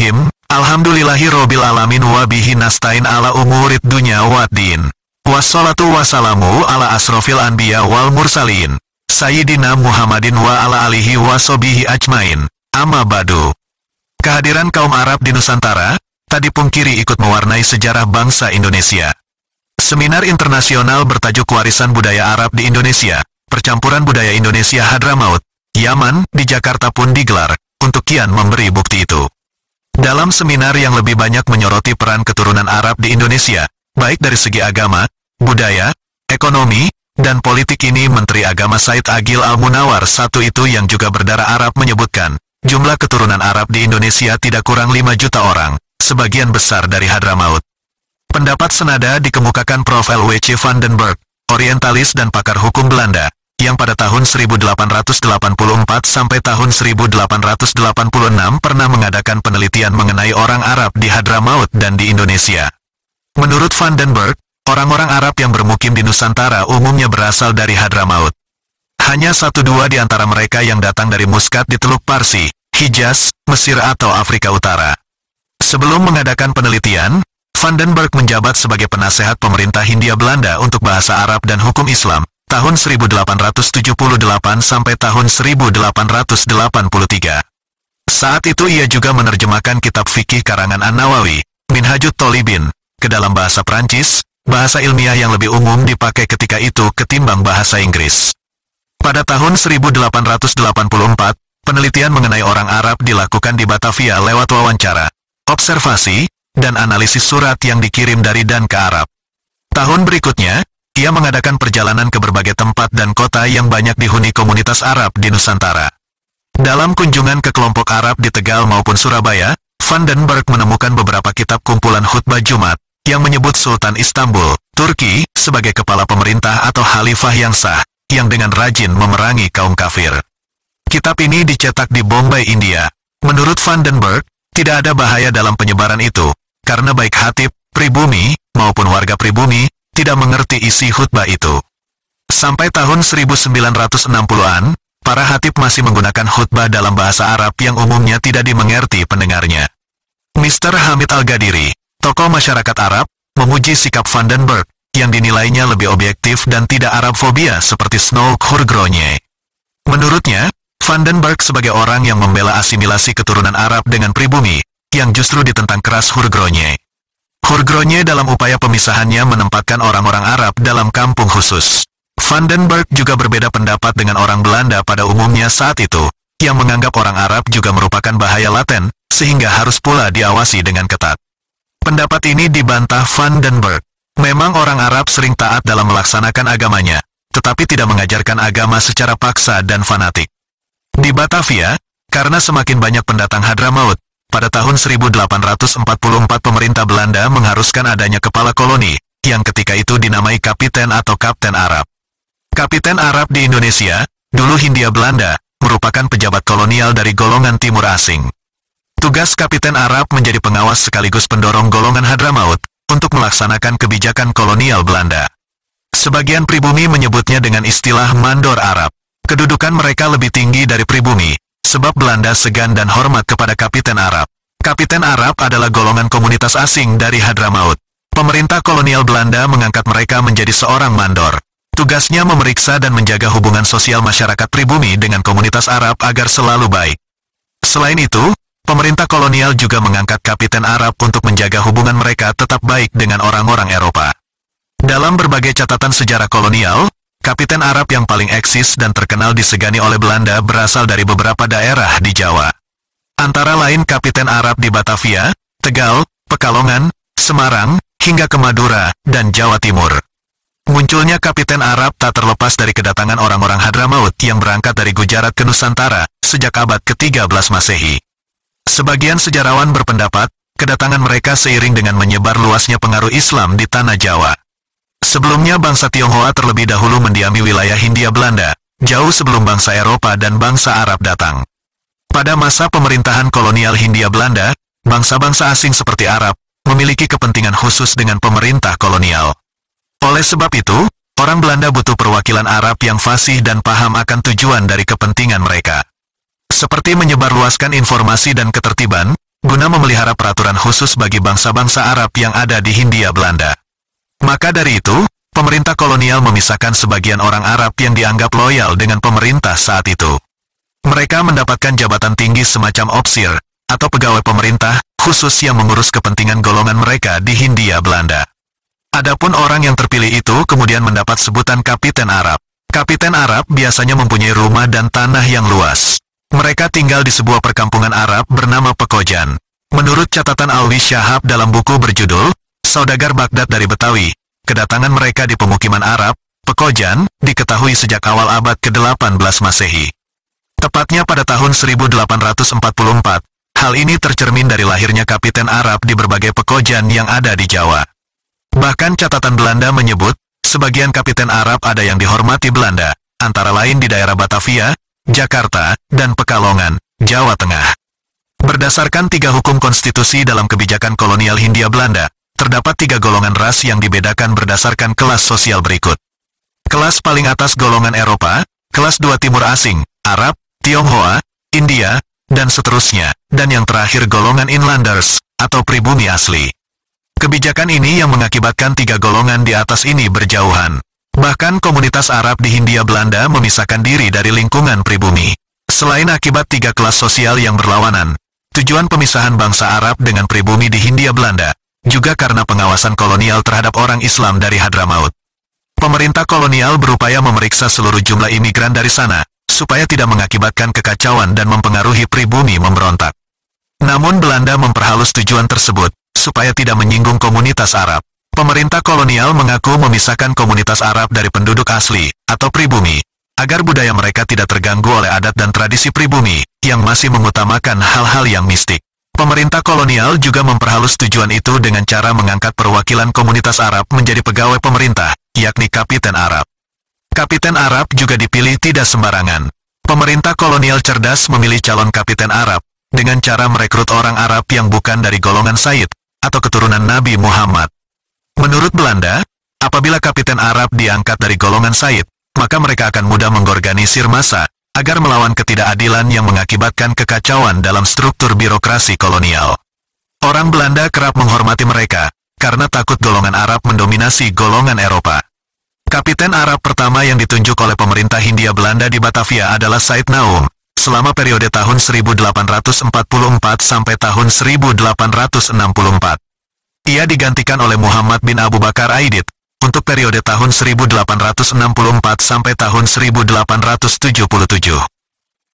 Bismillahirrahmanirrahim. Alhamdulillahirabbil alamin wa bihi nasta'in ala umurid dunya waddin. Wassalatu wassalamu ala asrofil anbiya wal mursalin. Sayyidina Muhammadin wa ala alihi wa sobihi ajmain. Amma badu. Kehadiran kaum Arab di Nusantara tak dipungkiri ikut mewarnai sejarah bangsa Indonesia. Seminar internasional bertajuk Warisan Budaya Arab di Indonesia, Percampuran Budaya Indonesia Hadramaut, Yaman, di Jakarta pun digelar, untuk kian memberi bukti itu. Dalam seminar yang lebih banyak menyoroti peran keturunan Arab di Indonesia, baik dari segi agama, budaya, ekonomi, dan politik ini Menteri Agama Said Agil Al-Munawar satu itu yang juga berdarah Arab menyebutkan, jumlah keturunan Arab di Indonesia tidak kurang 5 juta orang, sebagian besar dari Hadramaut. Pendapat senada dikemukakan Prof. L.W.C. van den Berg, orientalis dan pakar hukum Belanda, yang pada tahun 1884 sampai tahun 1886 pernah mengadakan penelitian mengenai orang Arab di Hadramaut dan di Indonesia. Menurut van den Berg, orang-orang Arab yang bermukim di Nusantara umumnya berasal dari Hadramaut. Hanya 1-2 di antara mereka yang datang dari Muscat di Teluk Parsi, Hijaz, Mesir atau Afrika Utara. Sebelum mengadakan penelitian, van den Berg menjabat sebagai penasehat pemerintah Hindia Belanda untuk bahasa Arab dan hukum Islam, tahun 1878 sampai tahun 1883. Saat itu ia juga menerjemahkan kitab fikih karangan An-Nawawi, Minhajut Thalibin, ke dalam bahasa Prancis, bahasa ilmiah yang lebih umum dipakai ketika itu ketimbang bahasa Inggris. Pada tahun 1884, penelitian mengenai orang Arab dilakukan di Batavia lewat wawancara, observasi, dan analisis surat yang dikirim dari dan ke Arab. Tahun berikutnya, ia mengadakan perjalanan ke berbagai tempat dan kota yang banyak dihuni komunitas Arab di Nusantara. Dalam kunjungan ke kelompok Arab di Tegal maupun Surabaya, van den Berg menemukan beberapa kitab kumpulan khutbah Jumat, yang menyebut Sultan Istanbul, Turki, sebagai kepala pemerintah atau khalifah yang sah, yang dengan rajin memerangi kaum kafir. Kitab ini dicetak di Bombay, India. Menurut van den Berg, tidak ada bahaya dalam penyebaran itu, karena baik khatib, pribumi, maupun warga pribumi, tidak mengerti isi khutbah itu. Sampai tahun 1960-an, para khatib masih menggunakan khutbah dalam bahasa Arab yang umumnya tidak dimengerti pendengarnya. Mr. Hamid Al-Ghadiri, tokoh masyarakat Arab, memuji sikap van den Berg, yang dinilainya lebih objektif dan tidak Arabfobia seperti Snoek Hurgronje. Menurutnya, van den Berg sebagai orang yang membela asimilasi keturunan Arab dengan pribumi, yang justru ditentang keras Hurgronje. Hurgronje dalam upaya pemisahannya menempatkan orang-orang Arab dalam kampung khusus. Van den Berg juga berbeda pendapat dengan orang Belanda pada umumnya saat itu, yang menganggap orang Arab juga merupakan bahaya laten, sehingga harus pula diawasi dengan ketat. Pendapat ini dibantah van den Berg. Memang orang Arab sering taat dalam melaksanakan agamanya, tetapi tidak mengajarkan agama secara paksa dan fanatik. Di Batavia, karena semakin banyak pendatang Hadramaut, pada tahun 1844 pemerintah Belanda mengharuskan adanya kepala koloni, yang ketika itu dinamai kapiten atau kapten Arab. Kapiten Arab di Indonesia, dulu Hindia Belanda, merupakan pejabat kolonial dari golongan timur asing. Tugas kapiten Arab menjadi pengawas sekaligus pendorong golongan Hadramaut, untuk melaksanakan kebijakan kolonial Belanda. Sebagian pribumi menyebutnya dengan istilah mandor Arab. Kedudukan mereka lebih tinggi dari pribumi, sebab Belanda segan dan hormat kepada kapiten Arab. Kapiten Arab adalah golongan komunitas asing dari Hadramaut. Pemerintah kolonial Belanda mengangkat mereka menjadi seorang mandor. Tugasnya memeriksa dan menjaga hubungan sosial masyarakat pribumi dengan komunitas Arab agar selalu baik. Selain itu, pemerintah kolonial juga mengangkat kapiten Arab untuk menjaga hubungan mereka tetap baik dengan orang-orang Eropa. Dalam berbagai catatan sejarah kolonial, kapiten Arab yang paling eksis dan terkenal disegani oleh Belanda berasal dari beberapa daerah di Jawa. Antara lain kapiten Arab di Batavia, Tegal, Pekalongan, Semarang, hingga ke Madura, dan Jawa Timur. Munculnya kapiten Arab tak terlepas dari kedatangan orang-orang Hadramaut yang berangkat dari Gujarat ke Nusantara, sejak abad ke-13 Masehi. Sebagian sejarawan berpendapat, kedatangan mereka seiring dengan menyebar luasnya pengaruh Islam di tanah Jawa. Sebelumnya bangsa Tionghoa terlebih dahulu mendiami wilayah Hindia Belanda, jauh sebelum bangsa Eropa dan bangsa Arab datang. Pada masa pemerintahan kolonial Hindia Belanda, bangsa-bangsa asing seperti Arab, memiliki kepentingan khusus dengan pemerintah kolonial. Oleh sebab itu, orang Belanda butuh perwakilan Arab yang fasih dan paham akan tujuan dari kepentingan mereka. Seperti menyebarluaskan informasi dan ketertiban, guna memelihara peraturan khusus bagi bangsa-bangsa Arab yang ada di Hindia Belanda. Maka dari itu, pemerintah kolonial memisahkan sebagian orang Arab yang dianggap loyal dengan pemerintah saat itu. Mereka mendapatkan jabatan tinggi semacam opsir, atau pegawai pemerintah, khusus yang mengurus kepentingan golongan mereka di Hindia Belanda. Adapun orang yang terpilih itu kemudian mendapat sebutan Kapiten Arab. Kapiten Arab biasanya mempunyai rumah dan tanah yang luas. Mereka tinggal di sebuah perkampungan Arab bernama Pekojan. Menurut catatan Alwi Syahab dalam buku berjudul, Saudagar Baghdad dari Betawi, kedatangan mereka di pemukiman Arab, Pekojan, diketahui sejak awal abad ke-18 Masehi. Tepatnya pada tahun 1844, hal ini tercermin dari lahirnya Kapiten Arab di berbagai pekojan yang ada di Jawa. Bahkan catatan Belanda menyebut, sebagian Kapiten Arab ada yang dihormati Belanda, antara lain di daerah Batavia, Jakarta, dan Pekalongan, Jawa Tengah. Berdasarkan 3 hukum konstitusi dalam kebijakan kolonial Hindia Belanda, terdapat 3 golongan ras yang dibedakan berdasarkan kelas sosial berikut. Kelas paling atas golongan Eropa, kelas 2 Timur Asing, Arab, Tionghoa, India, dan seterusnya, dan yang terakhir golongan inlanders, atau pribumi asli. Kebijakan ini yang mengakibatkan 3 golongan di atas ini berjauhan. Bahkan komunitas Arab di Hindia Belanda memisahkan diri dari lingkungan pribumi. Selain akibat 3 kelas sosial yang berlawanan, tujuan pemisahan bangsa Arab dengan pribumi di Hindia Belanda, juga karena pengawasan kolonial terhadap orang Islam dari Hadramaut. Pemerintah kolonial berupaya memeriksa seluruh jumlah imigran dari sana, supaya tidak mengakibatkan kekacauan dan mempengaruhi pribumi memberontak. Namun Belanda memperhalus tujuan tersebut, supaya tidak menyinggung komunitas Arab. Pemerintah kolonial mengaku memisahkan komunitas Arab dari penduduk asli, atau pribumi, agar budaya mereka tidak terganggu oleh adat dan tradisi pribumi, yang masih mengutamakan hal-hal yang mistik. Pemerintah kolonial juga memperhalus tujuan itu dengan cara mengangkat perwakilan komunitas Arab menjadi pegawai pemerintah, yakni Kapiten Arab. Kapiten Arab juga dipilih tidak sembarangan. Pemerintah kolonial cerdas memilih calon Kapiten Arab, dengan cara merekrut orang Arab yang bukan dari golongan Said, atau keturunan Nabi Muhammad. Menurut Belanda, apabila Kapiten Arab diangkat dari golongan Said, maka mereka akan mudah mengorganisir massa, agar melawan ketidakadilan yang mengakibatkan kekacauan dalam struktur birokrasi kolonial. Orang Belanda kerap menghormati mereka, karena takut golongan Arab mendominasi golongan Eropa. Kapiten Arab pertama yang ditunjuk oleh pemerintah Hindia Belanda di Batavia adalah Said Naum, selama periode tahun 1844 sampai tahun 1864. Ia digantikan oleh Muhammad bin Abu Bakar Aidit, untuk periode tahun 1864 sampai tahun 1877.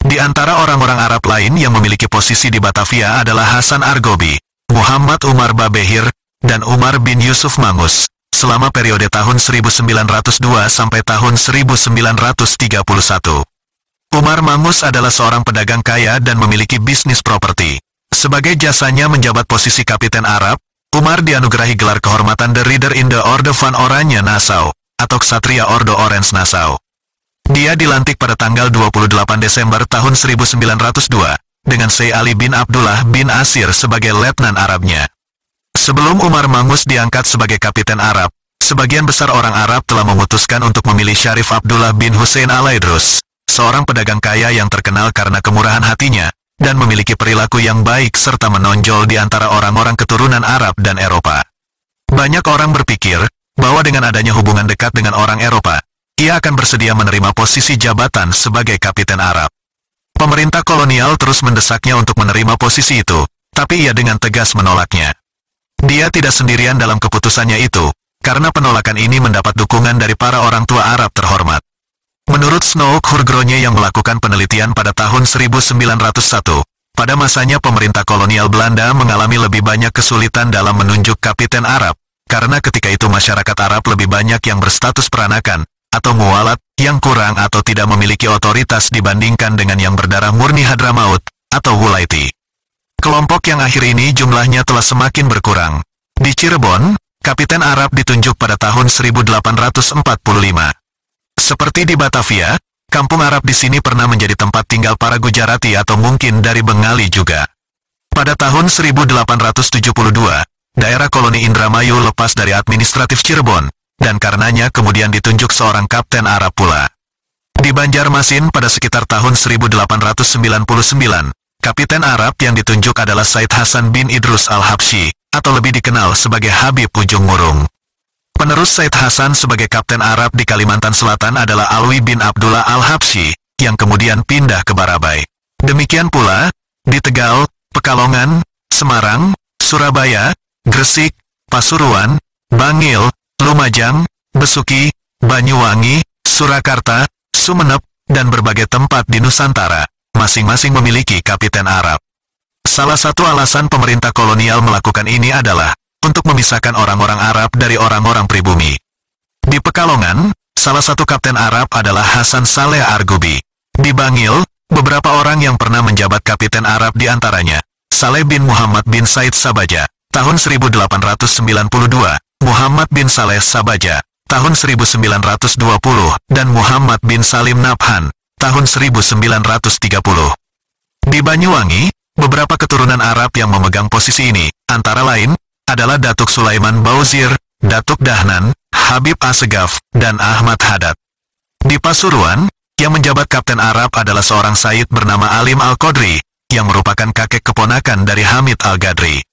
Di antara orang-orang Arab lain yang memiliki posisi di Batavia adalah Hasan Argobi, Muhammad Umar Babehir, dan Umar bin Yusuf Mangus, selama periode tahun 1902 sampai tahun 1931. Umar Mangus adalah seorang pedagang kaya dan memiliki bisnis properti. Sebagai jasanya menjabat posisi Kapiten Arab, Umar dianugerahi gelar kehormatan The Reader in the Orde van Oranje Nassau, atau Ksatria Ordo Orange Nassau. Dia dilantik pada tanggal 28 Desember tahun 1902, dengan Syekh Ali bin Abdullah bin Asir sebagai letnan Arabnya. Sebelum Umar Mangus diangkat sebagai Kapiten Arab, sebagian besar orang Arab telah memutuskan untuk memilih Syarif Abdullah bin Hussein Al-Aidrus, seorang pedagang kaya yang terkenal karena kemurahan hatinya, dan memiliki perilaku yang baik serta menonjol di antara orang-orang keturunan Arab dan Eropa. Banyak orang berpikir, bahwa dengan adanya hubungan dekat dengan orang Eropa, ia akan bersedia menerima posisi jabatan sebagai Kapiten Arab. Pemerintah kolonial terus mendesaknya untuk menerima posisi itu, tapi ia dengan tegas menolaknya. Dia tidak sendirian dalam keputusannya itu, karena penolakan ini mendapat dukungan dari para orang tua Arab terhormat. Menurut Snouk Hurgronje yang melakukan penelitian pada tahun 1901, pada masanya pemerintah kolonial Belanda mengalami lebih banyak kesulitan dalam menunjuk Kapiten Arab, karena ketika itu masyarakat Arab lebih banyak yang berstatus peranakan, atau mualat, yang kurang atau tidak memiliki otoritas dibandingkan dengan yang berdarah murni Hadramaut, atau Wulaiti. Kelompok yang akhir ini jumlahnya telah semakin berkurang. Di Cirebon, Kapiten Arab ditunjuk pada tahun 1845. Seperti di Batavia, kampung Arab di sini pernah menjadi tempat tinggal para Gujarati atau mungkin dari Bengali juga. Pada tahun 1872, daerah koloni Indramayu lepas dari administratif Cirebon, dan karenanya kemudian ditunjuk seorang Kapten Arab pula. Di Banjarmasin pada sekitar tahun 1899, Kapiten Arab yang ditunjuk adalah Said Hasan bin Idrus al-Habsyi, atau lebih dikenal sebagai Habib Ujung Murung. Penerus Said Hasan sebagai Kapten Arab di Kalimantan Selatan adalah Alwi bin Abdullah al-Habsyi, yang kemudian pindah ke Barabai. Demikian pula, di Tegal, Pekalongan, Semarang, Surabaya, Gresik, Pasuruan, Bangil, Lumajang, Besuki, Banyuwangi, Surakarta, Sumeneb, dan berbagai tempat di Nusantara, masing-masing memiliki Kapiten Arab. Salah satu alasan pemerintah kolonial melakukan ini adalah untuk memisahkan orang-orang Arab dari orang-orang pribumi. Di Pekalongan, salah satu Kapten Arab adalah Hasan Saleh Argubi. Di Bangil, beberapa orang yang pernah menjabat Kapiten Arab di antaranya, Saleh bin Muhammad bin Said Sabaja, tahun 1892, Muhammad bin Saleh Sabaja, tahun 1920, dan Muhammad bin Salim Nabhan, tahun 1930. Di Banyuwangi, beberapa keturunan Arab yang memegang posisi ini, antara lain, adalah Datuk Sulaiman Bauzir, Datuk Dahnan, Habib Assegaf, dan Ahmad Haddad. Di Pasuruan, yang menjabat Kapten Arab adalah seorang Said bernama Alim Al-Qadri, yang merupakan kakek keponakan dari Hamid Al-Gadri.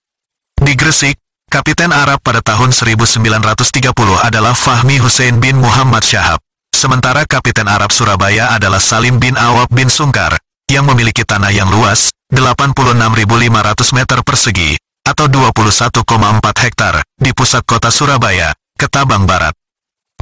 Di Gresik, Kapiten Arab pada tahun 1930 adalah Fahmi Hussein bin Muhammad Syahab. Sementara Kapiten Arab Surabaya adalah Salim bin Awab bin Sungkar, yang memiliki tanah yang luas, 86.500 meter persegi, atau 21,4 hektar, di pusat kota Surabaya, Ketabang Barat.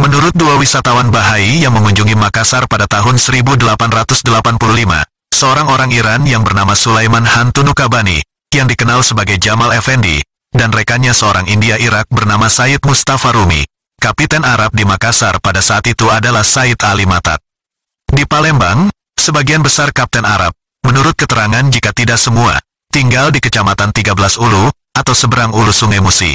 Menurut dua wisatawan Bahai yang mengunjungi Makassar pada tahun 1885, seorang orang Iran yang bernama Sulaiman Hantunukabani, yang dikenal sebagai Jamal Effendi, dan rekannya seorang India Irak bernama Said Mustafa Rumi, Kapiten Arab di Makassar pada saat itu adalah Said Ali Matat. Di Palembang, sebagian besar Kapten Arab, menurut keterangan jika tidak semua, tinggal di Kecamatan 13 Ulu, atau seberang Ulu Sungai Musi.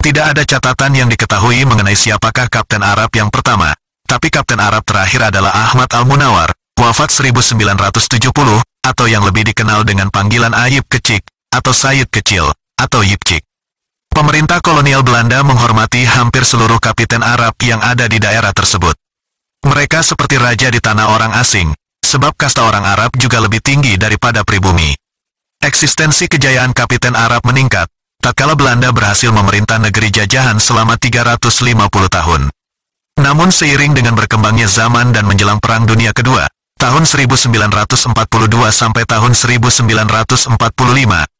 Tidak ada catatan yang diketahui mengenai siapakah Kapten Arab yang pertama, tapi Kapten Arab terakhir adalah Ahmad Al-Munawar, wafat 1970, atau yang lebih dikenal dengan panggilan Ayib Kecik, atau Said Kecil, atau Yipcik. Pemerintah kolonial Belanda menghormati hampir seluruh kapiten Arab yang ada di daerah tersebut. Mereka seperti raja di tanah orang asing, sebab kasta orang Arab juga lebih tinggi daripada pribumi. Eksistensi kejayaan kapiten Arab meningkat, tatkala Belanda berhasil memerintah negeri jajahan selama 350 tahun. Namun seiring dengan berkembangnya zaman dan menjelang Perang Dunia Kedua, tahun 1942 sampai tahun 1945,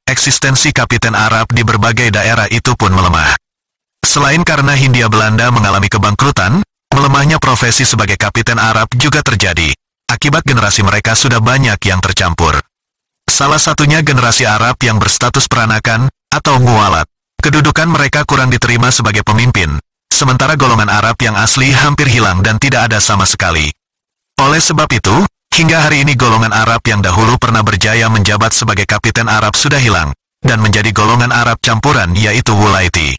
eksistensi kapiten Arab di berbagai daerah itu pun melemah. Selain karena Hindia Belanda mengalami kebangkrutan, melemahnya profesi sebagai kapiten Arab juga terjadi. Akibat generasi mereka sudah banyak yang tercampur. Salah satunya generasi Arab yang berstatus peranakan, atau mualat. Kedudukan mereka kurang diterima sebagai pemimpin, sementara golongan Arab yang asli hampir hilang dan tidak ada sama sekali. Oleh sebab itu, hingga hari ini golongan Arab yang dahulu pernah berjaya menjabat sebagai kapiten Arab sudah hilang, dan menjadi golongan Arab campuran yaitu Wulaiti.